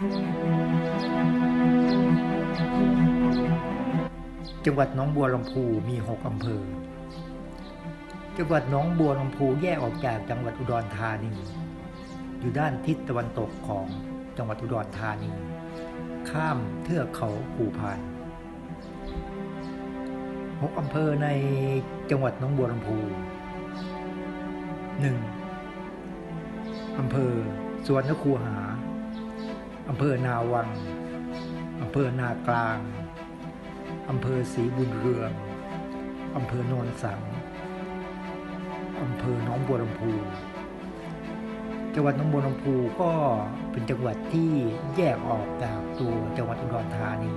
จังหวัดหนองบัวลำพูมี6อำเภอจังหวัดหนองบัวลำพูแยกออกจากจังหวัดอุดรธานีอยู่ด้านทิศตะวันตกของจังหวัดอุดรธานีข้ามเทือกเขาภูพาน6อำเภอในจังหวัดหนองบัวลำพู 1. อำเภอสวนคูหาอำเภอนาวังอำเภอนากลางอำเภอศรีบุญเรืองอำเภอโนนสังอำเภอหนองบัวลำพูจังหวัดหนองบัวลำพูก็เป็นจังหวัดที่แยกออกจากตัวจังหวัดอุดรธานี